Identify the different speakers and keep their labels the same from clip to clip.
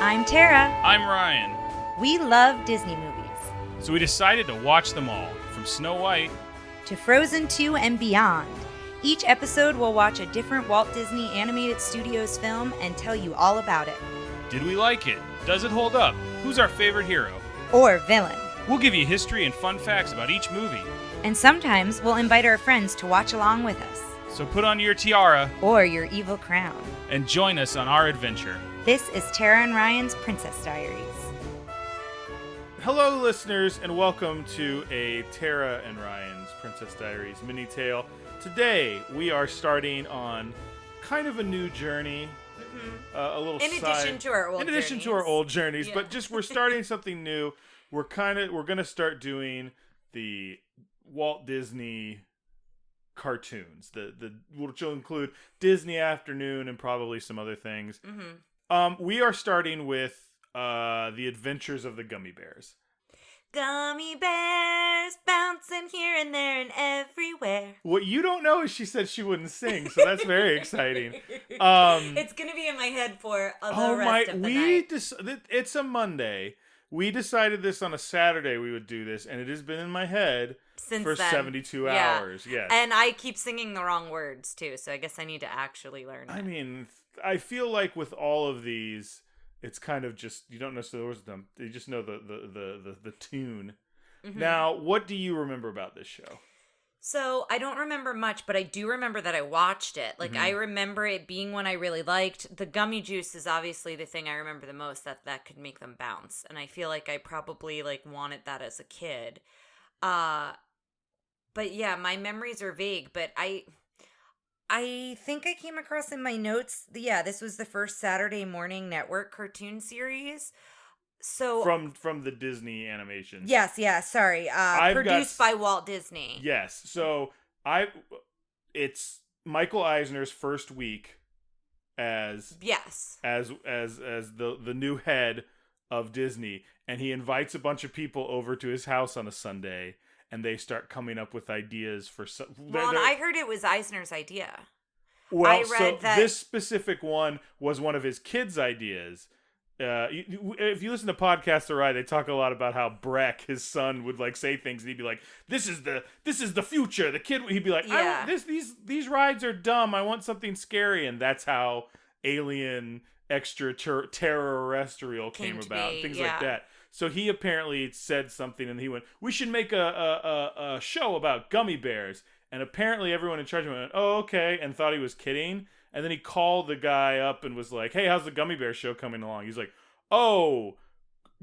Speaker 1: I'm Tara.
Speaker 2: I'm Ryan.
Speaker 1: We love Disney movies.
Speaker 2: So we decided to watch them all, from Snow White
Speaker 1: to Frozen 2 and beyond. Each episode will watch a different Walt Disney Animated Studios film and tell you all about it.
Speaker 2: Did we like it? Does it hold up? Who's our favorite hero?
Speaker 1: Or villain.
Speaker 2: We'll give you history and fun facts about each movie.
Speaker 1: And sometimes we'll invite our friends to watch along with us.
Speaker 2: So put on your tiara
Speaker 1: or your evil crown
Speaker 2: and join us on our adventure.
Speaker 1: This is Tara and Ryan's Princess Diaries.
Speaker 3: Hello, listeners, and welcome to a Tara and Ryan's Princess Diaries MiniTale. Today, we are starting on kind of a new journey. A little
Speaker 1: in addition to our old
Speaker 3: journeys, but just we're starting something new. We're going to start doing the Walt Disney cartoons, which will include Disney Afternoon and probably some other things. We are starting with The Adventures of the Gummi Bears.
Speaker 1: Gummy bears bouncing here and there and everywhere.
Speaker 3: What you don't know is she said she wouldn't sing, so that's very exciting.
Speaker 1: It's gonna be in my head for the rest of the night.
Speaker 3: It's a Monday. We decided this on a Saturday we would do this, and it has been in my head for 72 hours. Yes.
Speaker 1: And I keep singing the wrong words too, so I guess I need to actually learn it.
Speaker 3: I mean, I feel like with all of these, it's kind of just, you don't necessarily know them. You just know the tune. Mm-hmm. Now, what do you remember about this show?
Speaker 1: So, I don't remember much, but I do remember that I watched it. Like, I remember it being one I really liked. The gummy juice is obviously the thing I remember the most, that could make them bounce. And I feel like I probably, wanted that as a kid. But yeah, my memories are vague, but I think I came across in my notes, this was the first Saturday morning network cartoon series. So
Speaker 3: from the Disney animation.
Speaker 1: Yes, sorry. Produced by Walt Disney.
Speaker 3: Yes. So it's Michael Eisner's first week as the new head of Disney, and he invites a bunch of people over to his house on a Sunday. And they start coming up with ideas for some.
Speaker 1: Well, and I heard it was Eisner's idea.
Speaker 3: Well, I read that this specific one was one of his kids' ideas. If you listen to podcasts, right, they talk a lot about how Breck, his son, would say things, and he'd be like, "This is the future." The kid, he'd be like, "These rides are dumb. I want something scary," and that's how Alien Extraterrestrial came about. Things like that. So he apparently said something, and he went, "We should make a show about gummy bears." And apparently everyone in charge went, "Oh, okay," and thought he was kidding. And then he called the guy up and was like, "Hey, how's the Gummy Bear show coming along?" He's like, "Oh,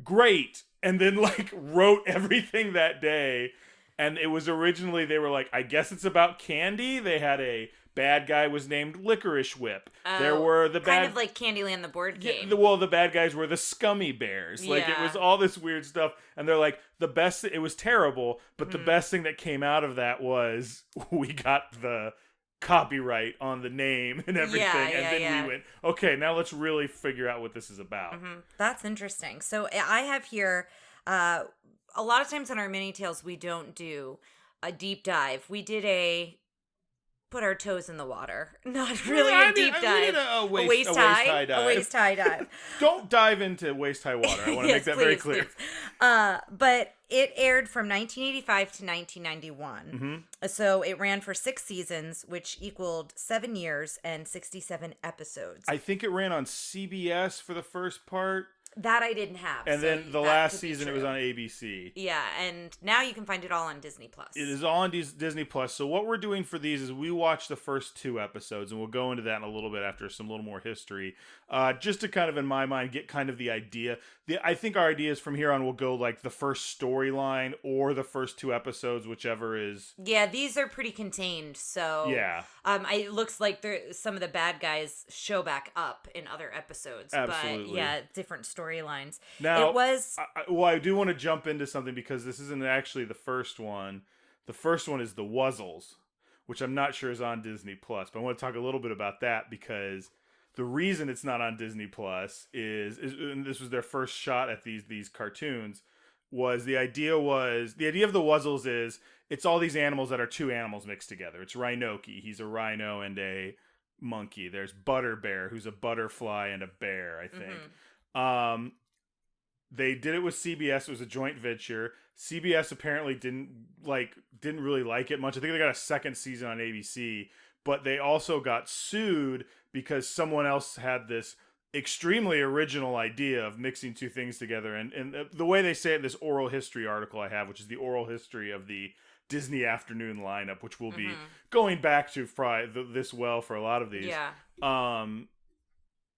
Speaker 3: great." And then wrote everything that day. And it was originally, they were like, I guess it's about candy. They had a bad guy was named Licorice Whip. There were the
Speaker 1: kind of like Candyland the board game.
Speaker 3: Yeah, the bad guys were the Scummy Bears. It was all this weird stuff. And they're like, it was terrible, but the best thing that came out of that was we got the copyright on the name and everything. We went, okay, now let's really figure out what this is about.
Speaker 1: That's interesting. So I have here, a lot of times on our mini tales, we don't do a deep dive. We did put our toes in the water. Not really a deep dive.
Speaker 3: A waist-high dive.
Speaker 1: A waist-high dive.
Speaker 3: Don't dive into waist-high water. I want to make that very clear.
Speaker 1: But it aired from 1985 to 1991. So it ran for 6 seasons, which equaled 7 years and 67 episodes.
Speaker 3: I think it ran on CBS for the first part.
Speaker 1: That I didn't have.
Speaker 3: And then the last season it was on ABC.
Speaker 1: Yeah, and now you can find it all on Disney+.
Speaker 3: It is all on Disney+. So what we're doing for these is we watch the first 2 episodes, and we'll go into that in a little bit after some little more history. Just to kind of, in my mind, get kind of the idea. I think our ideas from here on will go the first storyline or the first 2 episodes, whichever is...
Speaker 1: Yeah, these are pretty contained, so...
Speaker 3: Yeah.
Speaker 1: It looks like some of the bad guys show back up in other episodes.
Speaker 3: Absolutely.
Speaker 1: But yeah, different storylines.
Speaker 3: Now,
Speaker 1: it was...
Speaker 3: I do want to jump into something because this isn't actually the first one. The first one is the Wuzzles, which I'm not sure is on Disney+. But I want to talk a little bit about that because the reason it's not on Disney+ is and this was their first shot at these cartoons, was the idea of the Wuzzles is it's all these animals that are two animals mixed together. It's Rhinoki. He's a rhino and a monkey. There's Butter Bear, who's a butterfly and a bear, I think. Mm-hmm. They did it with CBS. It was a joint venture. CBS apparently didn't really like it much. I think they got a second season on ABC, but they also got sued because someone else had this extremely original idea of mixing two things together. And the way they say it in this oral history article I have, which is the oral history of the Disney afternoon lineup, which will be going back to this well for a lot of these. Yeah.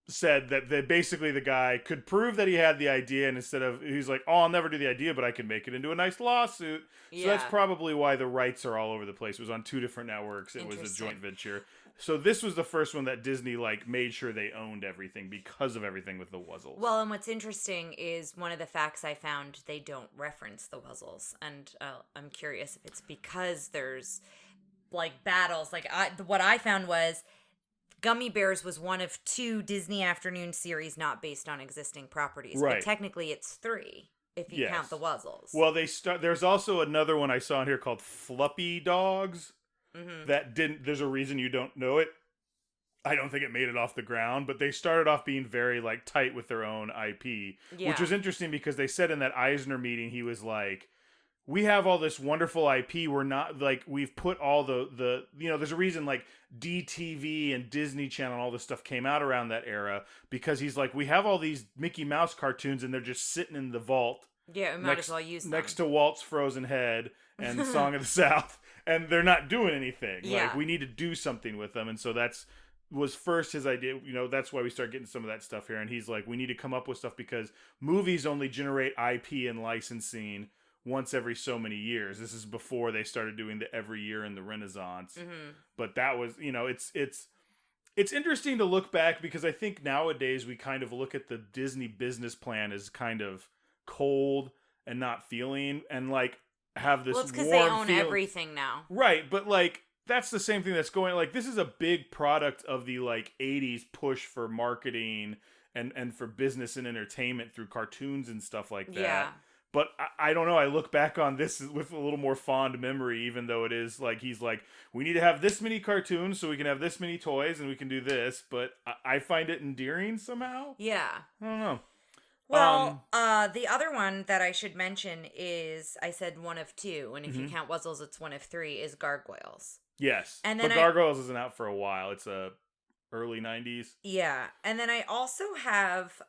Speaker 3: Said that basically the guy could prove that he had the idea, and he's like, oh, I'll never do the idea, but I can make it into a nice lawsuit. Yeah. So that's probably why the rights are all over the place. It was on two different networks. It was a joint venture. So this was the first one that Disney made sure they owned everything because of everything with the Wuzzles.
Speaker 1: Well, and what's interesting is one of the facts I found, they don't reference the Wuzzles, and I'm curious if it's because there's battles. What I found was Gummi Bears was one of two Disney afternoon series not based on existing properties. Right. But technically it's 3 if you count the Wuzzles.
Speaker 3: Well, there's also another one I saw in here called Fluppy Dogs. Mm-hmm. There's a reason you don't know it. I don't think it made it off the ground, but they started off being very tight with their own IP, which was interesting because they said in that Eisner meeting, he was like, we have all this wonderful IP. We're not we've put all the there's a reason DTV and Disney Channel and all this stuff came out around that era, because he's like, we have all these Mickey Mouse cartoons and they're just sitting in the vault.
Speaker 1: Yeah, we might as well use them.
Speaker 3: Next to Walt's Frozen Head and Song of the South, and they're not doing anything. Yeah. We need to do something with them. And so was first his idea. That's why we start getting some of that stuff here. And he's like, we need to come up with stuff because movies only generate IP and licensing once every so many years. This is before they started doing the every year in the Renaissance. Mm-hmm. But that was, it's interesting to look back, because I think nowadays we kind of look at the Disney business plan as kind of cold and not feeling, and have this.
Speaker 1: Well, it's because they own everything now,
Speaker 3: right? But that's the same thing that's going. This is a big product of the 80s push for marketing and for business and entertainment through cartoons and stuff like that. Yeah. But I don't know. I look back on this with a little more fond memory, even though it is he's like, we need to have this many cartoons so we can have this many toys and we can do this. But I find it endearing somehow.
Speaker 1: Yeah.
Speaker 3: I don't know.
Speaker 1: Well, the other one that I should mention is, I said one of 2, and if you count Wuzzles, it's one of 3, is Gargoyles.
Speaker 3: Yes. And then Gargoyles isn't out for a while. It's early 90s.
Speaker 1: Yeah. And then I also have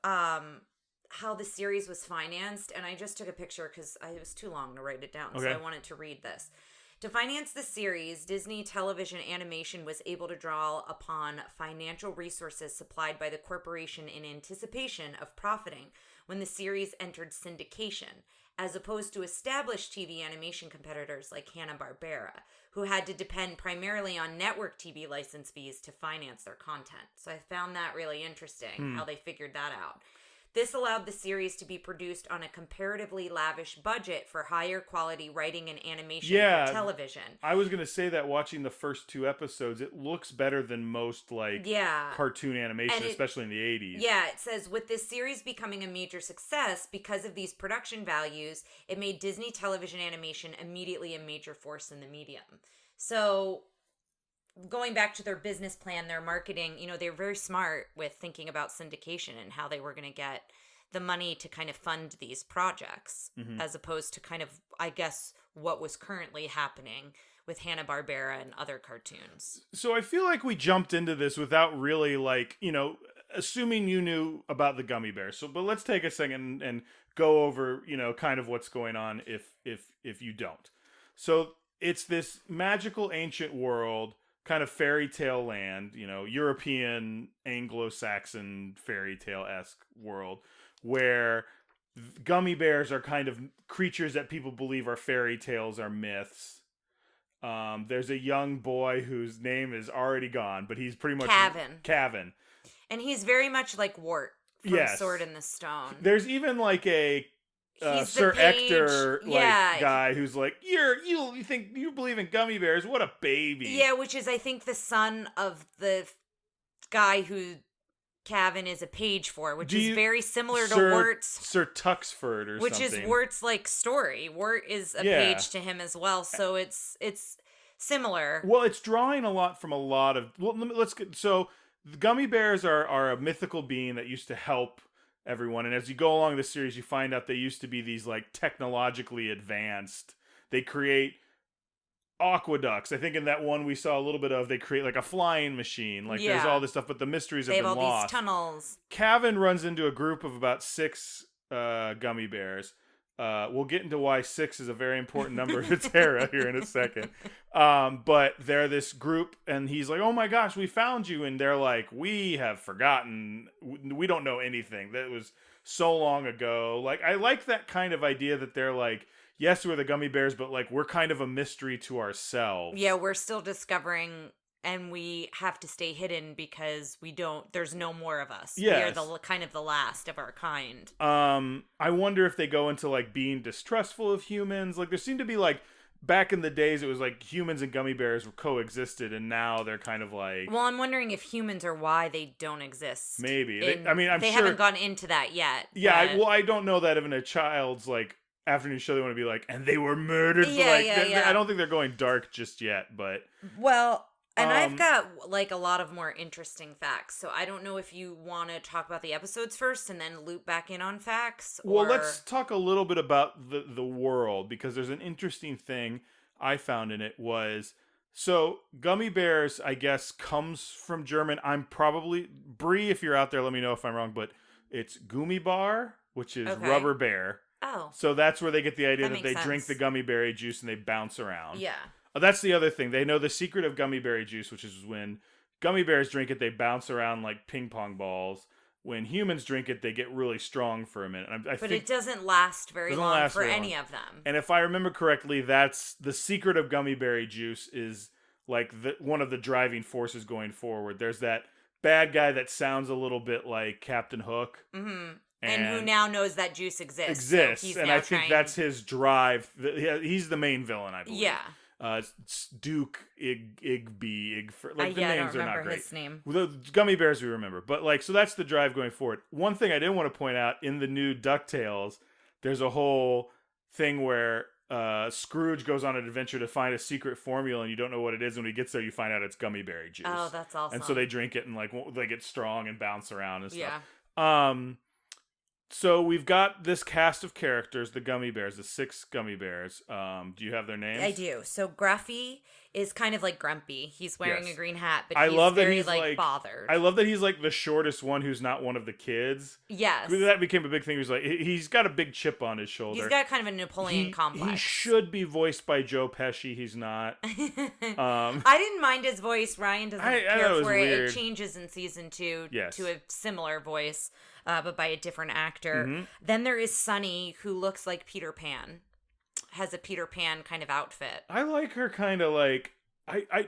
Speaker 1: how the series was financed, and I just took a picture because it was too long to write it down, so I wanted to read this. To finance the series, Disney Television Animation was able to draw upon financial resources supplied by the corporation in anticipation of profiting when the series entered syndication, as opposed to established TV animation competitors like Hanna-Barbera, who had to depend primarily on network TV license fees to finance their content. So I found that really interesting, how they figured that out. This allowed the series to be produced on a comparatively lavish budget for higher quality writing and animation for television.
Speaker 3: I was going to say that watching the first 2 episodes, it looks better than most cartoon animation, especially in the 80s.
Speaker 1: Yeah, it says, with this series becoming a major success because of these production values, it made Disney Television Animation immediately a major force in the medium. So going back to their business plan, their marketing, they're very smart with thinking about syndication and how they were going to get the money to kind of fund these projects, as opposed to kind of, I guess, what was currently happening with Hanna-Barbera and other cartoons.
Speaker 3: So I feel like we jumped into this without really assuming you knew about the Gummi Bears. But let's take a second and go over, kind of what's going on if you don't. So it's this magical ancient world, kind of fairy tale land, European, Anglo-Saxon fairy tale-esque world, where gummy bears are kind of creatures that people believe are fairy tales, are myths. There's a young boy whose name is already gone, but he's pretty much Cavan.
Speaker 1: And he's very much like Wart from Sword in the Stone.
Speaker 3: There's even a Sir Ector guy who's like, you think you believe in gummy bears? What a baby!
Speaker 1: Yeah, which is, I think, the son of the guy who Cavan is a page for, which is very similar to Wirt's.
Speaker 3: Sir Tuxford or
Speaker 1: which
Speaker 3: something.
Speaker 1: Which is Wirt's like story. Wirt is a page to him as well, so it's similar.
Speaker 3: Well, it's drawing a lot from a lot of. Well, so the gummy bears are a mythical being that used to help everyone, and as you go along this series, you find out they used to be these like technologically advanced. They create aqueducts. I think in that one we saw a little bit of, they create like a flying machine. Like there's all this stuff, but the mysteries have been lost. They have all these
Speaker 1: tunnels.
Speaker 3: Cavan runs into a group of about 6 gummy bears. We'll get into why 6 is a very important number to Tara here in a second. But they're this group, and he's like, "Oh my gosh, we found you!" And they're like, "We have forgotten. We don't know anything. That was so long ago." Like, I like that kind of idea that they're like, yes, we're the gummy bears, but like we're kind of a mystery to ourselves.
Speaker 1: Yeah, we're still discovering, and we have to stay hidden because there's no more of us.
Speaker 3: Yes.
Speaker 1: We are kind of the last of our kind.
Speaker 3: I wonder if they go into like being distrustful of humans. Like there seemed to be like, back in the days it was like humans and gummy bears coexisted, and now they're kind of like.
Speaker 1: Well, I'm wondering if humans are why they don't exist.
Speaker 3: Maybe. I'm sure
Speaker 1: they haven't gone into that yet.
Speaker 3: Yeah, I don't know that even a child's like afternoon show they want to be like, and they were murdered.
Speaker 1: Yeah.
Speaker 3: I don't think they're going dark just yet, but.
Speaker 1: Well, and I've got like a lot of more interesting facts, so I don't know if you want to talk about the episodes first and then loop back in on facts.
Speaker 3: Well, let's talk a little bit about the world, because there's an interesting thing I found in it was, so gummy bears, I guess, comes from German. I'm probably, Bree, if you're out there, let me know if I'm wrong, but it's Gummi bar, which is rubber bear.
Speaker 1: Oh.
Speaker 3: So that's where they get the idea that they
Speaker 1: sense.
Speaker 3: drink the gummy berry juice and they bounce around.
Speaker 1: Yeah.
Speaker 3: That's the other thing. They know the secret of gummy berry juice, which is when gummy bears drink it, they bounce around like ping pong balls. When humans drink it, they get really strong for a minute.
Speaker 1: But it doesn't last very long for any of them.
Speaker 3: And if I remember correctly, that's the secret of gummy berry juice is like one of the driving forces going forward. There's that bad guy that sounds a little bit like Captain Hook. Mm-hmm.
Speaker 1: And who now knows that juice exists.
Speaker 3: So and I think that's his drive. He's the main villain, I believe.
Speaker 1: Yeah.
Speaker 3: It's Duke Igby. The
Speaker 1: I
Speaker 3: names
Speaker 1: don't
Speaker 3: are not
Speaker 1: remember
Speaker 3: great.
Speaker 1: His name.
Speaker 3: The gummy bears we remember, but like, so that's the drive going forward. One thing I did want to point out in the new DuckTales, there's a whole thing where Scrooge goes on an adventure to find a secret formula, and you don't know what it is. When he gets there, you find out it's gummy berry juice.
Speaker 1: Oh, that's awesome!
Speaker 3: And so they drink it, and like they get strong and bounce around and stuff.
Speaker 1: Yeah.
Speaker 3: So we've got this cast of characters, the gummy bears, the 6 gummy bears. Do you have their names?
Speaker 1: I do. So Gruffy is kind of like grumpy. He's wearing a green hat, but
Speaker 3: I
Speaker 1: he's
Speaker 3: love
Speaker 1: very
Speaker 3: that he's
Speaker 1: bothered.
Speaker 3: I love that he's like the shortest one who's not one of the kids.
Speaker 1: Yes.
Speaker 3: That became a big thing. He was like, he's got a big chip on his shoulder.
Speaker 1: He's got kind of a Napoleon complex.
Speaker 3: He should be voiced by Joe Pesci. He's not.
Speaker 1: I didn't mind his voice. Ryan doesn't care for it. It changes in season 2 to a similar voice. But by a different actor. Mm-hmm. Then there is Sunny, who looks like Peter Pan. Has a Peter Pan kind of outfit.
Speaker 3: I like her kind of like...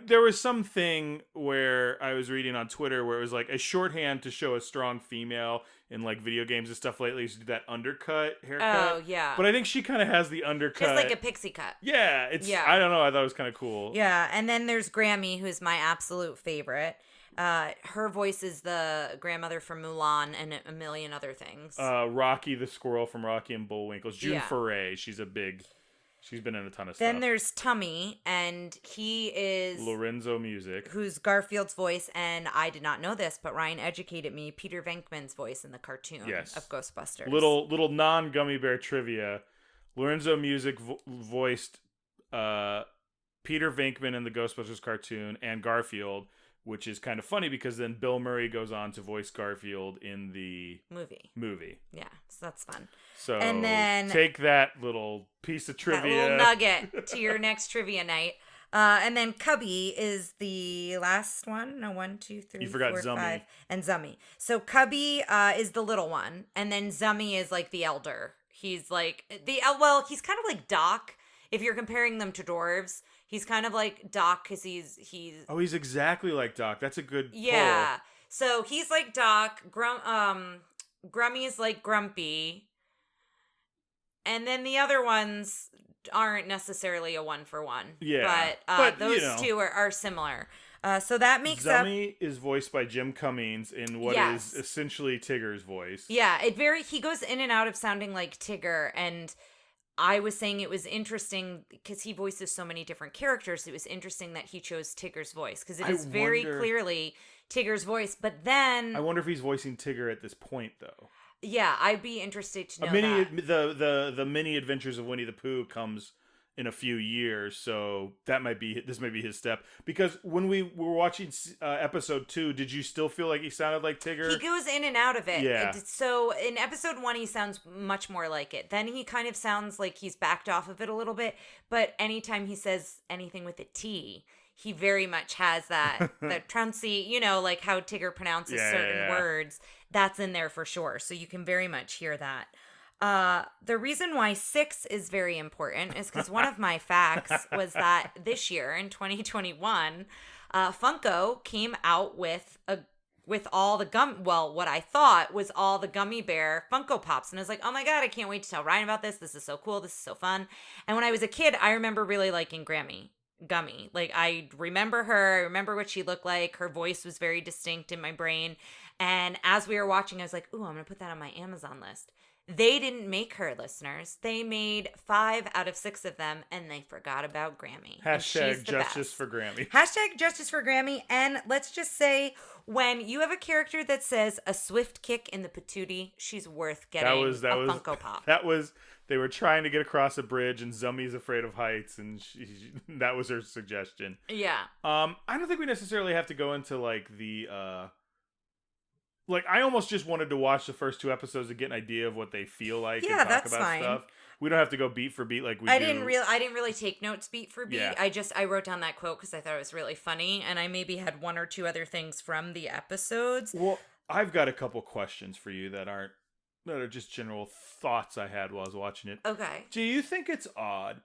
Speaker 3: there was something where I was reading on Twitter where it was like a shorthand to show a strong female in like video games and stuff lately is to do that undercut haircut.
Speaker 1: Oh, yeah.
Speaker 3: But I think she kind of has the undercut.
Speaker 1: Just like a pixie cut.
Speaker 3: Yeah. I don't know. I thought it was kind of cool.
Speaker 1: Yeah. And then there's Grammy, who's my absolute favorite. Her voice is the grandmother from Mulan and a million other things.
Speaker 3: Rocky the squirrel from Rocky and Bullwinkle. June Foray. She's been in a ton of stuff.
Speaker 1: Then there's Tummy, and he is
Speaker 3: Lorenzo Music,
Speaker 1: who's Garfield's voice, and I did not know this, but Ryan educated me. Peter Venkman's voice in the cartoon of Ghostbusters.
Speaker 3: Little non-gummy bear trivia. Lorenzo Music voiced Peter Venkman in the Ghostbusters cartoon and Garfield, which is kind of funny because then Bill Murray goes on to voice Garfield in the movie.
Speaker 1: Yeah, so that's fun.
Speaker 3: So
Speaker 1: and then
Speaker 3: take that little piece of trivia,
Speaker 1: that little nugget to your next trivia night. And then Cubby is the last one. No, 1, 2, 3,
Speaker 3: you forgot
Speaker 1: 4,
Speaker 3: Zummy.
Speaker 1: 5. And Zummy. So Cubby is the little one, and then Zummy is like the elder. He's like he's kind of like Doc. If you're comparing them to dwarves, he's kind of like Doc because he's.
Speaker 3: Oh, he's exactly like Doc. That's a good.
Speaker 1: Yeah.
Speaker 3: pull.
Speaker 1: So he's like Doc. Grummy is like Grumpy, and then the other ones aren't necessarily a 1-for-1.
Speaker 3: Yeah.
Speaker 1: But those two are similar. So that makes up...
Speaker 3: Gummi is voiced by Jim Cummings in what is essentially Tigger's voice.
Speaker 1: Yeah, he goes in and out of sounding like Tigger, and I was saying it was interesting because he voices so many different characters. It was interesting that he chose Tigger's voice because it is very clearly Tigger's voice. But then
Speaker 3: I wonder if he's voicing Tigger at this point, though.
Speaker 1: Yeah, I'd be interested to know that.
Speaker 3: The mini adventures of Winnie the Pooh comes in a few years, so this might be his step. Because when we were watching episode 2, did you still feel like he sounded like Tigger?
Speaker 1: He goes in and out of it.
Speaker 3: Yeah.
Speaker 1: So in episode 1, he sounds much more like it. Then he kind of sounds like he's backed off of it a little bit. But anytime he says anything with a T, he very much has that trouncy, like how Tigger pronounces certain words. That's in there for sure. So you can very much hear that. The reason why 6 is very important is because one of my facts was that this year in 2021, Funko came out with all the what I thought was all the Gummy Bear Funko Pops. And I was like, oh my God, I can't wait to tell Ryan about this. This is so cool. This is so fun. And when I was a kid, I remember really liking Gummi. Like, I remember her. I remember what she looked like. Her voice was very distinct in my brain. And as we were watching, I was like, ooh, I'm going to put that on my Amazon list. They didn't make her, listeners. They made 5 out of 6 of them, and they forgot about Grammy.
Speaker 3: Hashtag justice for Grammy.
Speaker 1: Hashtag justice for Grammy. And let's just say, when you have a character that says a swift kick in the patootie, she's worth getting a Funko Pop.
Speaker 3: They were trying to get across a bridge, and Zummi's afraid of heights, and that was her suggestion.
Speaker 1: Yeah.
Speaker 3: I don't think we necessarily have to go into the I almost just wanted to watch the first 2 episodes to get an idea of what they feel like and talk about
Speaker 1: fine.
Speaker 3: Stuff. We don't have to go beat for beat like we do.
Speaker 1: I didn't really take notes beat for beat.
Speaker 3: Yeah.
Speaker 1: I wrote down that quote because I thought it was really funny, and I maybe had 1 or 2 other things from the episodes.
Speaker 3: Well, I've got a couple questions for you that are just general thoughts I had while I was watching it.
Speaker 1: Okay.
Speaker 3: Do you think it's odd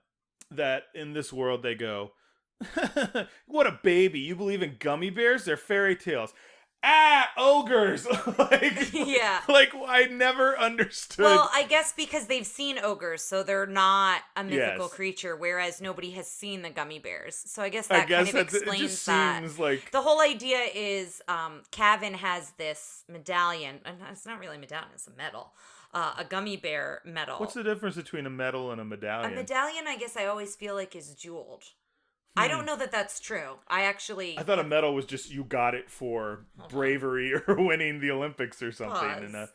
Speaker 3: that in this world they go, what a baby, you believe in gummy bears? They're fairy tales. Ogres.
Speaker 1: Yeah.
Speaker 3: I never understood.
Speaker 1: Well, I guess because they've seen ogres, so they're not a mythical creature, whereas nobody has seen the gummy bears. So I guess that kind of explains
Speaker 3: it just
Speaker 1: that.
Speaker 3: Seems like
Speaker 1: the whole idea is Kevin has this medallion, and it's not really a medallion, it's a medal. A gummy bear medal.
Speaker 3: What's the difference between a medal and a medallion?
Speaker 1: A medallion, I guess I always feel like is jeweled. I don't know that that's true. I thought
Speaker 3: a medal was just you got it for bravery or winning the Olympics or something. And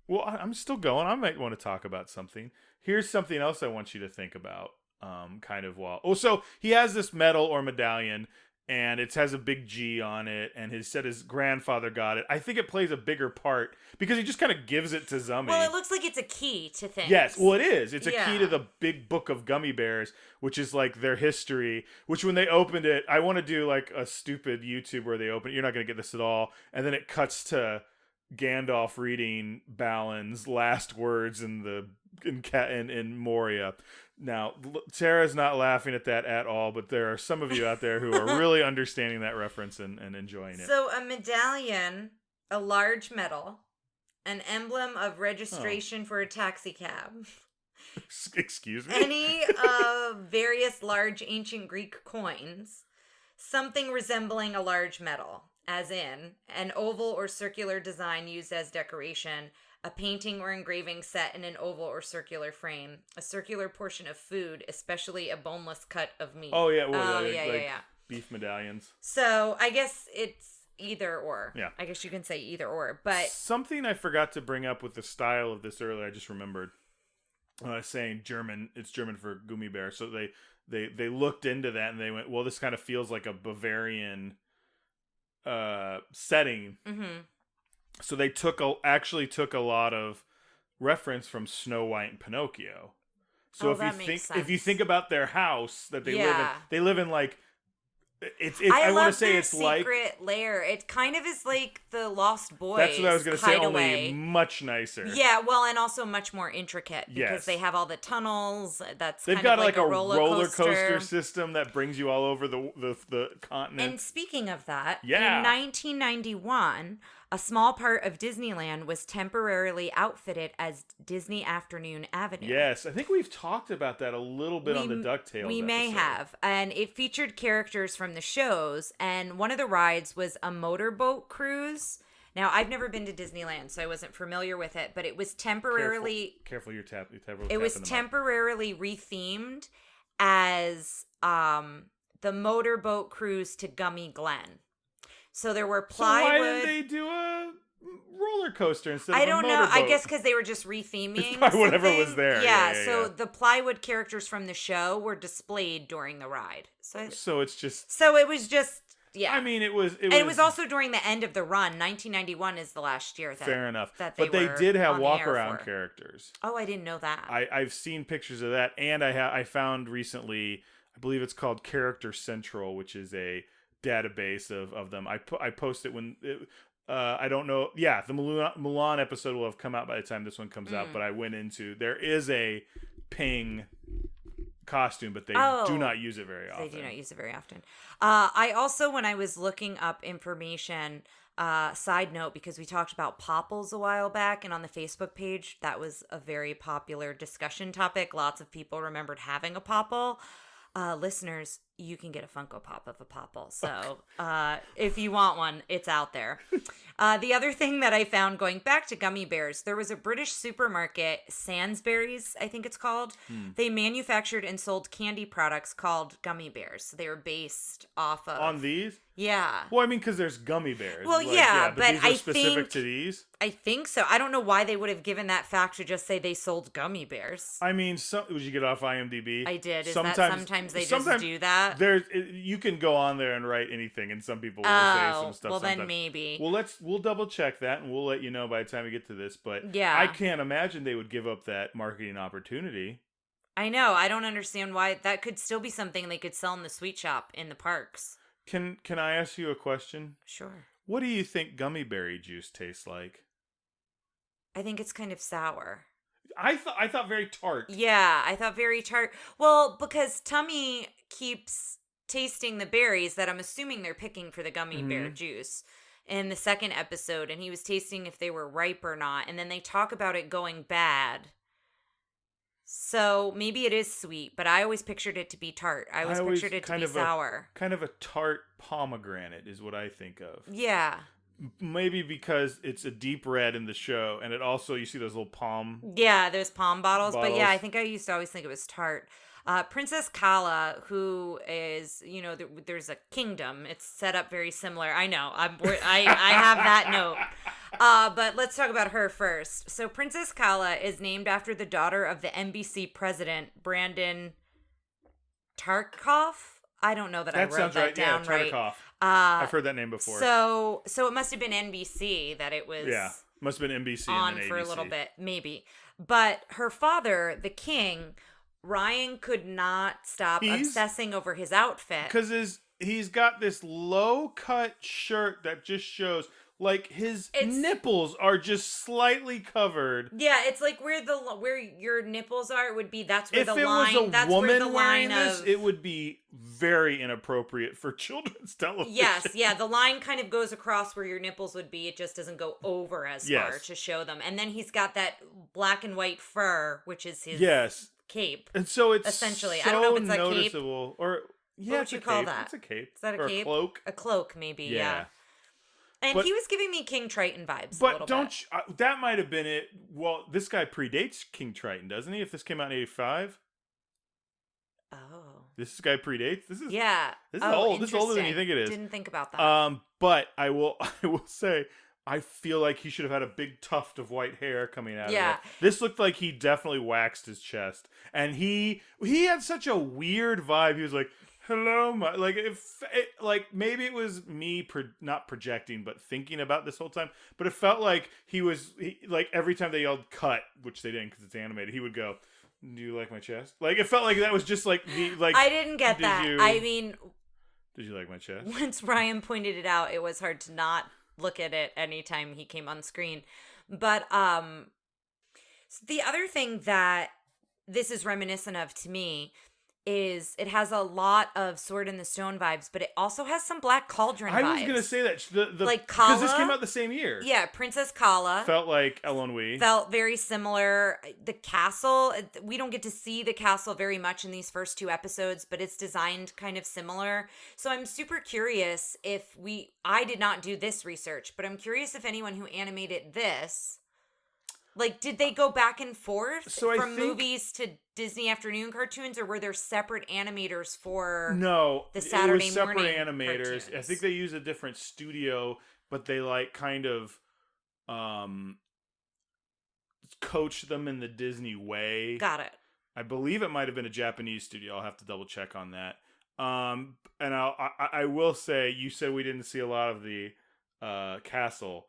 Speaker 3: well, I'm still going. I might want to talk about something. Here's something else I want you to think about. So he has this medal or medallion, and it has a big G on it, and his grandfather got it. I think it plays a bigger part because he just kind of gives it to Zummi.
Speaker 1: Well, it looks like it's a key to things.
Speaker 3: Yes, well, it is. It's a key to the big book of gummy bears, which is like their history, which when they opened it, I want to do like a stupid YouTube where they open it. You're not going to get this at all. And then it cuts to Gandalf reading Balin's last words in Moria. Now, Sarah's not laughing at that at all, but there are some of you out there who are really understanding that reference and enjoying it.
Speaker 1: So a medallion, a large medal, an emblem of registration for a taxi cab.
Speaker 3: Excuse me?
Speaker 1: Any of various large ancient Greek coins, something resembling a large medal, as in an oval or circular design used as decoration, a painting or engraving set in an oval or circular frame, a circular portion of food, especially a boneless cut of meat.
Speaker 3: Oh, yeah. Well,
Speaker 1: yeah.
Speaker 3: Beef medallions.
Speaker 1: So I guess it's either or.
Speaker 3: Yeah.
Speaker 1: I guess you can say either or. But
Speaker 3: something I forgot to bring up with the style of this earlier, I just remembered. Saying German, it's German for gummy bear. So they looked into that and they went, well, this kind of feels like a Bavarian setting.
Speaker 1: Mm-hmm.
Speaker 3: So they actually took a lot of reference from Snow White and Pinocchio. So if you think about their house that they live in like I want to say it's like
Speaker 1: secret lair. It kind of is like the Lost Boys.
Speaker 3: That's what I was going to say. Only much nicer.
Speaker 1: Yeah, well, and also much more intricate because they have all the tunnels. They've
Speaker 3: got
Speaker 1: like
Speaker 3: a roller coaster system that brings you all over the continent.
Speaker 1: And speaking of that,
Speaker 3: in
Speaker 1: 1991, A small part of Disneyland was temporarily outfitted as Disney Afternoon Avenue.
Speaker 3: Yes, I think we've talked about that a little bit on the DuckTales
Speaker 1: We may
Speaker 3: episode.
Speaker 1: have. And it featured characters from the shows, and one of the rides was a motorboat cruise. Now, I've never been to Disneyland, so I wasn't familiar with it, but it was temporarily...
Speaker 3: Careful your tap.
Speaker 1: It was temporarily rethemed as the motorboat cruise to Gummi Glen. So there were plywood...
Speaker 3: So why didn't they do a roller coaster instead of a motorboat?
Speaker 1: I don't know. I guess because they were just retheming
Speaker 3: It's probably whatever was there.
Speaker 1: Yeah, so the plywood characters from the show were displayed during the ride.
Speaker 3: So it's just...
Speaker 1: So it was just... Yeah.
Speaker 3: I mean, it was
Speaker 1: also during the end of the run. 1991 is the last year.
Speaker 3: Fair enough.
Speaker 1: But
Speaker 3: they did have walk-around characters.
Speaker 1: Oh, I didn't know that.
Speaker 3: I've seen pictures of that, and I found recently, I believe it's called Character Central, which is a database of them. I posted when I don't know. Yeah, the Mulan episode will have come out by the time this one comes out. But I went into there is a Ping costume, but they do not use it very often.
Speaker 1: They do not use it very often. I also, when I was looking up information, side note, because we talked about popples a while back, and on the Facebook page, that was a very popular discussion topic. Lots of people remembered having a popple. Listeners, you can get a Funko Pop of a popple. So if you want one, it's out there. The other thing that I found going back to gummy bears, there was a British supermarket, Sainsbury's, I think it's called. They manufactured and sold candy products called gummy bears. So they were based off of...
Speaker 3: On these?
Speaker 1: Yeah.
Speaker 3: Well, I mean, because there's gummy bears.
Speaker 1: Well, yeah, but
Speaker 3: these are specific to these?
Speaker 1: I think so. I don't know why they would have given that fact to just say they sold gummy bears.
Speaker 3: I mean, would you get off IMDb?
Speaker 1: I did. Sometimes they just do that?
Speaker 3: You can go on there and write anything, and some people will say some stuff.
Speaker 1: Well,
Speaker 3: sometimes.
Speaker 1: then maybe.
Speaker 3: Well, we'll double check that, and we'll let you know by the time we get to this. But
Speaker 1: yeah,
Speaker 3: I can't imagine they would give up that marketing opportunity.
Speaker 1: I know. I don't understand why. That could still be something they could sell in the sweet shop in the parks.
Speaker 3: Can I ask you a question?
Speaker 1: Sure.
Speaker 3: What do you think gummy berry juice tastes like?
Speaker 1: I think it's kind of sour.
Speaker 3: I thought very tart.
Speaker 1: Yeah, I thought very tart. Well, because Tummy keeps tasting the berries that I'm assuming they're picking for the gummy bear juice in the second episode, and he was tasting if they were ripe or not, and then they talk about it going bad. So maybe it is sweet, but I always pictured it to be tart. I always pictured it to be sour.
Speaker 3: Kind of a tart pomegranate is what I think of.
Speaker 1: Yeah.
Speaker 3: Maybe because it's a deep red in the show, and it also, you see those little palm...
Speaker 1: Yeah, those palm bottles. But yeah, I think I used to always think it was tart. Princess Kala, who is, there's a kingdom. It's set up very similar. I know. I have that note. But let's talk about her first. So Princess Kala is named after the daughter of the NBC president, Brandon Tartikoff. I don't know that I wrote that down right.
Speaker 3: Tartikoff. I've heard that name before.
Speaker 1: So it must have been NBC that it was.
Speaker 3: Yeah, must have been NBC
Speaker 1: on
Speaker 3: and then
Speaker 1: for
Speaker 3: ABC.
Speaker 1: a little bit, maybe. But her father, the king, Ryan, could not stop obsessing over his outfit
Speaker 3: because he's got this low cut shirt that just shows. Like his nipples are just slightly covered.
Speaker 1: Yeah, it's like where your nipples are would be. That's where
Speaker 3: if
Speaker 1: the
Speaker 3: it
Speaker 1: line.
Speaker 3: was a
Speaker 1: that's
Speaker 3: woman
Speaker 1: where the
Speaker 3: wearing
Speaker 1: line
Speaker 3: this, it would be very inappropriate for children's television.
Speaker 1: Yes, yeah, the line kind of goes across where your nipples would be. It just doesn't go over as far to show them. And then he's got that black and white fur, which is his cape.
Speaker 3: And so it's
Speaker 1: essentially.
Speaker 3: So
Speaker 1: I don't know if it's a
Speaker 3: noticeable.
Speaker 1: cape.
Speaker 3: Or
Speaker 1: what would you call that?
Speaker 3: It's a cape.
Speaker 1: Is that a cape?
Speaker 3: A cloak?
Speaker 1: A cloak, maybe. Yeah. And he was giving me King Triton vibes.
Speaker 3: But that might have been it. Well, this guy predates King Triton, doesn't he? If this came out in '85.
Speaker 1: Oh.
Speaker 3: This guy predates. This is
Speaker 1: old.
Speaker 3: This is older than you think it is.
Speaker 1: Didn't think about that.
Speaker 3: But I will say, I feel like he should have had a big tuft of white hair coming out of it. This looked like he definitely waxed his chest, and he had such a weird vibe. He was like, hello, maybe it was me not projecting, but thinking about this whole time. But it felt like like every time they yelled "cut," which they didn't because it's animated, he would go, "Do you like my chest?" Like it felt like that was just like the like.
Speaker 1: I didn't get that. I mean,
Speaker 3: did you like my chest?
Speaker 1: Once Ryan pointed it out, it was hard to not look at it anytime he came on screen. But the other thing that this is reminiscent of to me it has a lot of Sword in the Stone vibes, but it also has some Black Cauldron vibes.
Speaker 3: I was gonna say that the
Speaker 1: like
Speaker 3: because this
Speaker 1: Kala.
Speaker 3: came out the same year.
Speaker 1: Yeah, Princess Kala
Speaker 3: Felt like Elonui.
Speaker 1: felt very similar. The castle, we don't get to see the castle very much in these first 2 episodes, but it's designed kind of similar. So I'm super curious if I did not do this research, but I'm curious if anyone who animated this, like, did they go back and forth from movies to Disney afternoon cartoons, or were there separate animators for the Saturday
Speaker 3: it was separate
Speaker 1: morning
Speaker 3: animators.
Speaker 1: cartoons?
Speaker 3: I think they use a different studio, but they like kind of coached them in the Disney way.
Speaker 1: Got it.
Speaker 3: I believe it might have been a Japanese studio. I'll have to double check on that. And I will say, you said we didn't see a lot of the castle.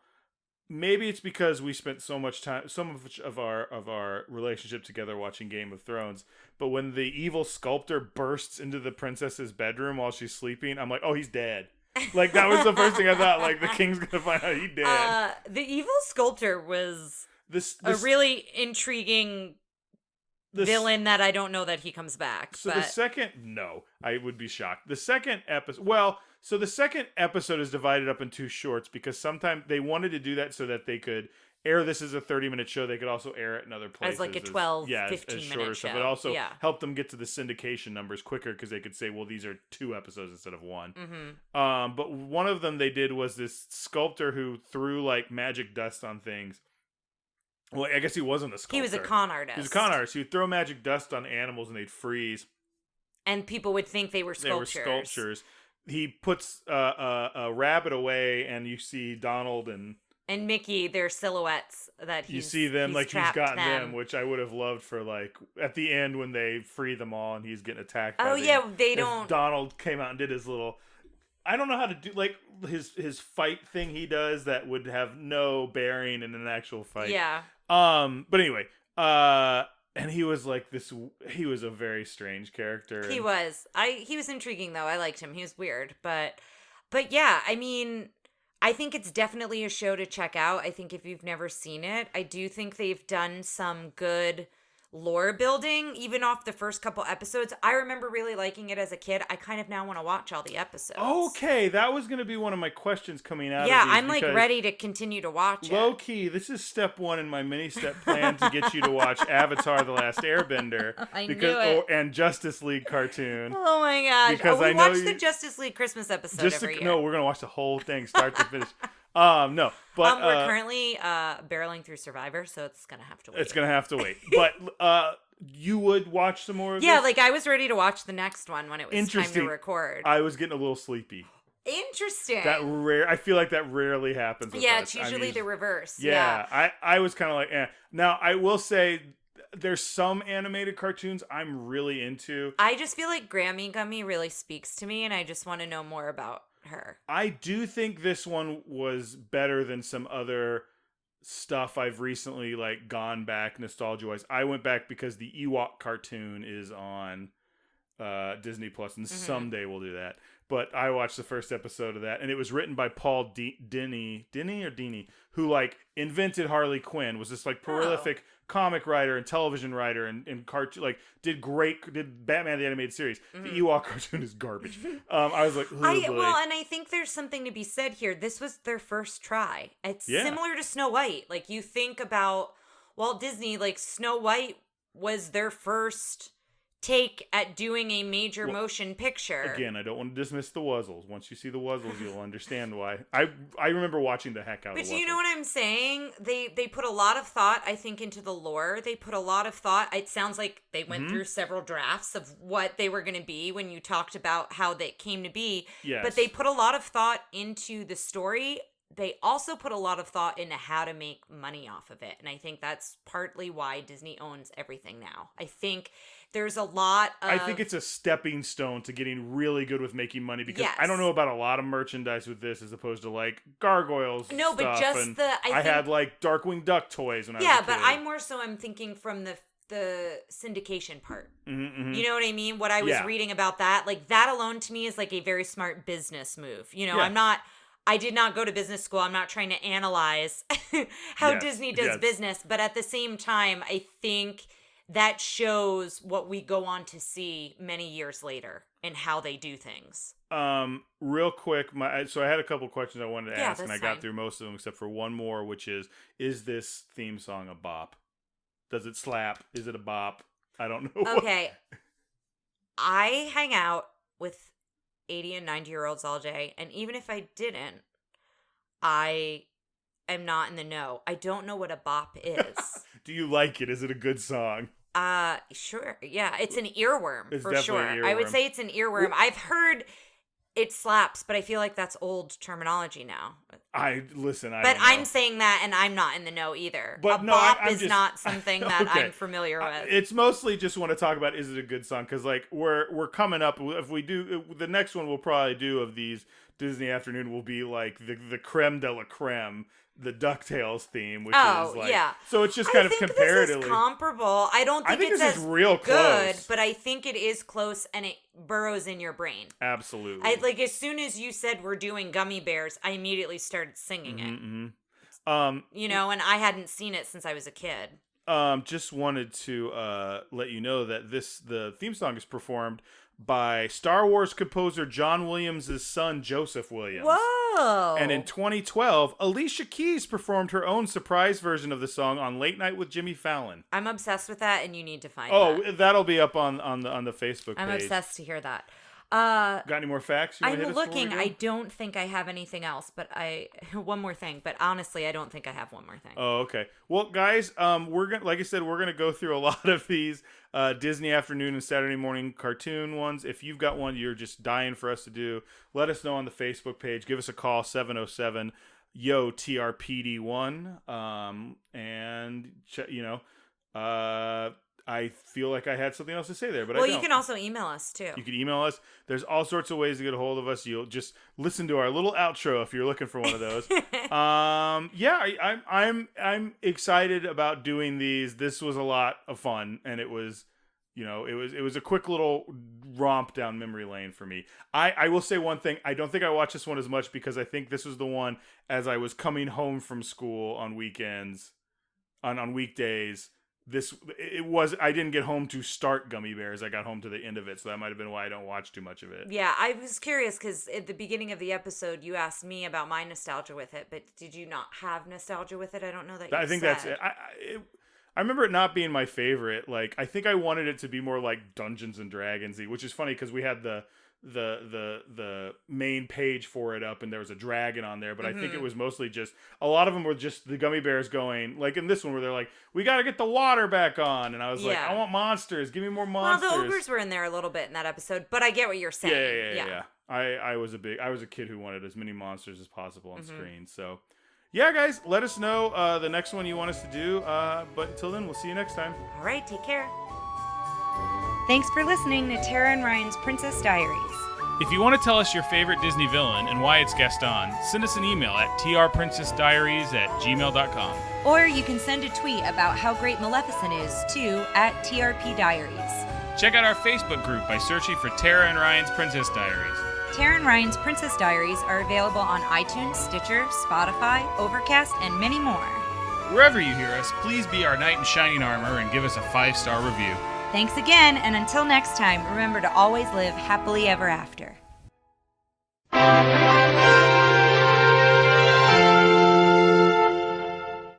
Speaker 3: Maybe it's because we spent so much of our relationship together watching Game of Thrones. But when the evil sculptor bursts into the princess's bedroom while she's sleeping, I'm like, oh, he's dead. Like, that was the first thing I thought. Like, the king's gonna find out he's dead.
Speaker 1: The evil sculptor was a really intriguing villain that I don't know that he comes back.
Speaker 3: So
Speaker 1: but...
Speaker 3: no, I would be shocked. The second episode, so the second episode is divided up in 2 shorts because sometimes they wanted to do that so that they could air this as a 30-minute show. They could also air it in other places.
Speaker 1: As like a 12, 15-minute show.
Speaker 3: But also help them get to the syndication numbers quicker because they could say, well, these are 2 episodes instead of 1.
Speaker 1: Mm-hmm.
Speaker 3: But one of them they did was this sculptor who threw like magic dust on things. Well, I guess he wasn't a sculptor.
Speaker 1: He was a con artist.
Speaker 3: He was a con artist. He would throw magic dust on animals and they'd freeze.
Speaker 1: And people would think they were sculptures.
Speaker 3: They were sculptures. He puts a rabbit away, and you see Donald and
Speaker 1: Mickey, their silhouettes that
Speaker 3: you see them like he's gotten them, which I would have loved for like at the end when they free them all and he's getting attacked.
Speaker 1: They don't.
Speaker 3: Donald came out and did his little. I don't know how to do like his fight thing he does that would have no bearing in an actual fight.
Speaker 1: Yeah.
Speaker 3: But anyway, and he was like this. He was a very strange character.
Speaker 1: He was. He was intriguing though. I liked him. He was weird, but yeah. I mean, I think it's definitely a show to check out. I think if you've never seen it, I do think they've done some good lore building, even off the first couple episodes. I remember really liking it as a kid. I kind of now want to watch all the episodes.
Speaker 3: Okay, that was going to be one of my questions coming out.
Speaker 1: Yeah, I'm like ready to continue to watch it.
Speaker 3: Low key, this is step 1 in my mini step plan to get you to watch Avatar: The Last Airbender.
Speaker 1: Knew it.
Speaker 3: And Justice League cartoon.
Speaker 1: Oh my gosh!
Speaker 3: Because
Speaker 1: we watched the Justice League Christmas episode every year.
Speaker 3: No, we're gonna watch the whole thing, start to finish. No, but
Speaker 1: we're currently barreling through Survivor, so it's gonna have to wait.
Speaker 3: It's gonna have to wait. But you would watch some more of
Speaker 1: this?
Speaker 3: This?
Speaker 1: Like I was ready to watch the next one when it was time to record.
Speaker 3: I was getting a little sleepy.
Speaker 1: Interesting.
Speaker 3: I feel like that rarely happens with us.
Speaker 1: It's usually the reverse.
Speaker 3: Yeah. I was kind of like, eh. Now, I will say there's some animated cartoons I'm really into.
Speaker 1: I just feel like Gummi really speaks to me, and I just want to know more about her.
Speaker 3: I do think this one was better than some other stuff I've recently like gone back nostalgia wise. I went back because the Ewok cartoon is on Disney Plus, and someday we'll do that. But I watched the first episode of that, and it was written by Paul Dini, who like invented Harley Quinn, was this like prolific comic writer and television writer and cartoon, like did Batman the Animated Series. The Ewok cartoon is garbage. I was like, and
Speaker 1: I think there's something to be said here. This was their first try. It's similar to Snow White. Like you think about Walt Disney, like Snow White was their first take at doing a major motion picture.
Speaker 3: Again, I don't want to dismiss the Wuzzles. Once you see the Wuzzles, you'll understand why. I remember watching the heck out of Wuzzles.
Speaker 1: But you know what I'm saying? They put a lot of thought, I think, into the lore. They put a lot of thought. It sounds like they went through several drafts of what they were going to be when you talked about how they came to be.
Speaker 3: Yes.
Speaker 1: But they put a lot of thought into the story. They also put a lot of thought into how to make money off of it. And I think that's partly why Disney owns everything now. I think there's a lot of...
Speaker 3: I think it's a stepping stone to getting really good with making money, because I don't know about a lot of merchandise with this as opposed to like gargoyles
Speaker 1: No, but
Speaker 3: stuff,
Speaker 1: just
Speaker 3: and
Speaker 1: the...
Speaker 3: I had like Darkwing Duck toys when I was a kid.
Speaker 1: Yeah, but I'm thinking from the syndication part.
Speaker 3: Mm-hmm.
Speaker 1: You know what I mean? What I was reading about that, like that alone to me is like a very smart business move. You know, I did not go to business school. I'm not trying to analyze how Disney does business. But at the same time, I think that shows what we go on to see many years later and how they do things.
Speaker 3: Real quick, so I had a couple questions I wanted to ask, and I got
Speaker 1: fine.
Speaker 3: through most of them except for one more, which is this theme song a bop? Does it slap? Is it a bop? I don't know.
Speaker 1: Okay. I hang out with 80 and 90-year-olds all day, and even if I didn't, I am not in the know. I don't know what a bop is.
Speaker 3: Do you like it? Is it a good song?
Speaker 1: Sure. Yeah, it's an earworm.
Speaker 3: It's
Speaker 1: for
Speaker 3: definitely
Speaker 1: sure.
Speaker 3: an
Speaker 1: I would
Speaker 3: earworm.
Speaker 1: say it's an earworm. I've heard it slaps, but I feel like that's old terminology now.
Speaker 3: But
Speaker 1: I'm saying that, and I'm not in the know either.
Speaker 3: But
Speaker 1: a
Speaker 3: no,
Speaker 1: bop
Speaker 3: I'm
Speaker 1: is
Speaker 3: just,
Speaker 1: not something that
Speaker 3: okay.
Speaker 1: I'm familiar with.
Speaker 3: It's mostly just want to talk about is it a good song, because like we're coming up. If we do the next one, we'll probably do of these Disney Afternoon will be like the creme de la creme, the DuckTales theme, which is like So it's just kind of comparatively
Speaker 1: this is comparable. I don't think it's
Speaker 3: this
Speaker 1: as
Speaker 3: is real
Speaker 1: good,
Speaker 3: close.
Speaker 1: but I think it is close, and it burrows in your brain.
Speaker 3: Absolutely.
Speaker 1: I like as soon as you said we're doing Gummy Bears, I immediately started singing it. And I hadn't seen it since I was a kid.
Speaker 3: Just wanted to let you know that the theme song is performed by Star Wars composer John Williams' son, Joseph Williams.
Speaker 1: Whoa!
Speaker 3: And in 2012, Alicia Keys performed her own surprise version of the song on Late Night with Jimmy Fallon.
Speaker 1: I'm obsessed with that, and you need to find that.
Speaker 3: That'll be up on the Facebook page.
Speaker 1: I'm obsessed to hear that.
Speaker 3: Got any more facts?
Speaker 1: I'm looking. I don't think I have anything else, but one more thing. But honestly, I don't think I have one more thing.
Speaker 3: Oh, okay. Well, guys, we're gonna go through a lot of these Disney afternoon and Saturday morning cartoon ones. If you've got one you're just dying for us to do, let us know on the Facebook page. Give us a call 707 yo TRPD1. I feel like I had something else to say there, but I don't.
Speaker 1: You can also email us too.
Speaker 3: You can email us. There's all sorts of ways to get a hold of us. You'll just listen to our little outro if you're looking for one of those. I'm excited about doing these. This was a lot of fun, and it was a quick little romp down memory lane for me. I will say one thing. I don't think I watched this one as much because I think this was the one as I was coming home from school on weekends, on weekdays. I didn't get home to start Gummy Bears. I got home to the end of it, so that might have been why I don't watch too much of it.
Speaker 1: Yeah, I was curious because at the beginning of the episode, you asked me about my nostalgia with it, but did you not have nostalgia with it? I don't know that you
Speaker 3: I think that's it. I remember it not being my favorite. Like, I think I wanted it to be more like Dungeons and Dragons-y, which is funny because we had the main page for it up and there was a dragon on there, but I think it was mostly just a lot of them were just the Gummy Bears going, like in this one where they're like, we got to get the water back on, and I was like, I want monsters, give me more monsters.
Speaker 1: Well, the ogres were in there a little bit in that episode, but I get what you're saying.
Speaker 3: Yeah. I was a kid who wanted as many monsters as possible on screen. So yeah, guys, let us know the next one you want us to do, but until then, we'll see you next time.
Speaker 1: All right, take care. Thanks for listening to Tara and Ryan's Princess Diaries.
Speaker 2: If you want to tell us your favorite Disney villain and why it's guest on, send us an email at trprincessdiaries@gmail.com.
Speaker 1: Or you can send a tweet about how great Maleficent is to @TRPDiaries.
Speaker 2: Check out our Facebook group by searching for Tara and Ryan's Princess Diaries.
Speaker 1: Tara and Ryan's Princess Diaries are available on iTunes, Stitcher, Spotify, Overcast, and many more.
Speaker 2: Wherever you hear us, please be our knight in shining armor and give us a 5-star review.
Speaker 1: Thanks again, and until next time, remember to always live happily ever after.